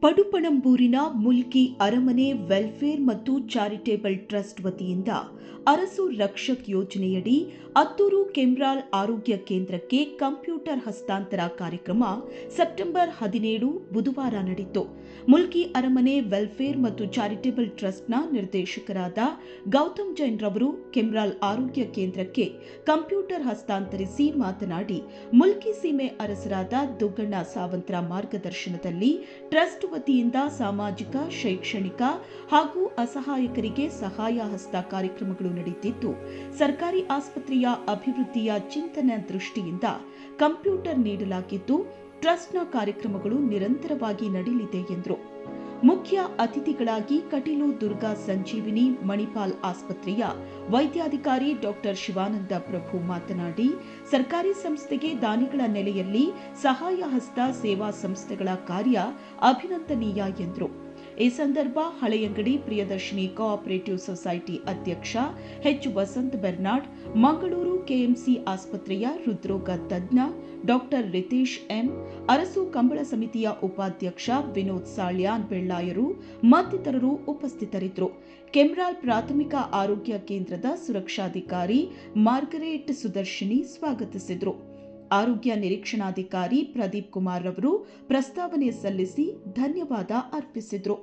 ಪಡುಪಣಂಬೂರಿನ ಮುಲ್ಕಿ ಅರಮನೆ ವೆಲ್ಫೇರ್ ಮತ್ತು charitable trust ವತಿಯಿಂದ ಅರಸು ರಕ್ಷಕ್ ಯೋಜನೆಯಡಿ ಅತ್ತೂರು ಕೆಮ್ರಾಲ್ ಆರೋಗ್ಯ ಕೇಂದ್ರಕ್ಕೆ ಕಂಪ್ಯೂಟರ್ ಹಸ್ತಾಂತರ ಕಾರ್ಯಕ್ರಮ ಸೆಪ್ಟೆಂಬರ್ 17 ಬುಧವಾರ ನಡೆಯಿತು. ಮುಲ್ಕಿ ಅರಮನೆ ವೆಲ್ಫೇರ್ ಮತ್ತು ಚಾರಿಟೇಬಲ್ ಟ್ರಸ್ಟ್ನ ನಿರ್ದೇಶಕರಾದ ಗೌತಮ್ ಜೈನ್ ರವರು ಕೆಮ್ರಾಲ್ ಆರೋಗ್ಯ ಕೇಂದ್ರಕ್ಕೆ ಕಂಪ್ಯೂಟರ್ ಹಸ್ತಾಂತರಿಸಿ ಮಾತನಾಡಿ, ಮುಲ್ಕಿ ಸೀಮೆ ಅರಸರಾದ ದುಗ್ಗಣ್ಣ ಸಾವಂತರ ಮಾರ್ಗದರ್ಶನದಲ್ಲಿ ಟ್ರಸ್ಟ್ ವತಿಯಿಂದ ಸಾಮಾಜಿಕ, ಶೈಕ್ಷಣಿಕ ಹಾಗೂ ಅಸಹಾಯಕರಿಗೆ ಸಹಾಯ ಹಸ್ತ ಕಾರ್ಯಕ್ರಮಗಳು ನಡೆಯುತ್ತಿದ್ದು, ಸರ್ಕಾರಿ ಆಸ್ಪತ್ರೆಯ ಅಭಿವೃದ್ಧಿಯ ಚಿಂತನೆ ದೃಷ್ಟಿಯಿಂದ ಕಂಪ್ಯೂಟರ್ ನೀಡಲಾಗಿದ್ದು, ಟ್ರಸ್ಟ್ನ ಕಾರ್ಯಕ್ರಮಗಳು ನಿರಂತರವಾಗಿ ನಡೆಯಲಿದೆ ಎಂದರು. ಮುಖ್ಯ ಅತಿಥಿಗಳಾಗಿ ಕಟೀಲು ದುರ್ಗಾ ಸಂಜೀವಿನಿ ಮಣಿಪಾಲ್ ಆಸ್ಪತ್ರೆಯ ವೈದ್ಯಾಧಿಕಾರಿ ಡಾ ಶಿವಾನಂದ ಪ್ರಭು ಮಾತನಾಡಿ, ಸರ್ಕಾರಿ ಸಂಸ್ಥೆಗೆ ದಾನಿಗಳ ನೆಲೆಯಲ್ಲಿ ಸಹಾಯ ಹಸ್ತ ಸೇವಾ ಸಂಸ್ಥೆಗಳ ಕಾರ್ಯ ಅಭಿನಂದನೀಯ ಎಂದರು. ಈ ಸಂದರ್ಭ ಹಳೆಯಂಗಡಿ ಪ್ರಿಯದರ್ಶಿನಿ ಕೋಆಪರೇಟಿವ್ ಸೊಸೈಟಿ ಅಧ್ಯಕ್ಷ H Vasant Bernard, Mangaluru KMC ಆಸ್ಪತ್ರೆಯ ಹೃದ್ರೋಗ ತಜ್ಞ ಡಾ ರಿತೇಶ್ ಎಂ, ಅರಸು ಕಂಬಳ ಸಮಿತಿಯ ಉಪಾಧ್ಯಕ್ಷ ವಿನೋದ್ ಸಾಳ್ಯಾನ್ ಬೆಳ್ಳಾಯರು ಮತ್ತಿತರರು ಉಪಸ್ಥಿತರಿದ್ದರು. ಕೆಮ್ರಾಲ್ ಪ್ರಾಥಮಿಕ ಆರೋಗ್ಯ ಕೇಂದ್ರದ ಸುರಕ್ಷಾಧಿಕಾರಿ ಮಾರ್ಗರೇಟ್ ಸುದರ್ಶಿನಿ ಸ್ವಾಗತಿಸಿದರು. ಆರೋಗ್ಯ ನಿರೀಕ್ಷಣಾಧಿಕಾರಿ ಪ್ರದೀಪ್ ಕುಮಾರ್ ರವರು ಪ್ರಸ್ತಾವನೆ ಸಲ್ಲಿಸಿ ಧನ್ಯವಾದ ಅರ್ಪಿಸಿದರು.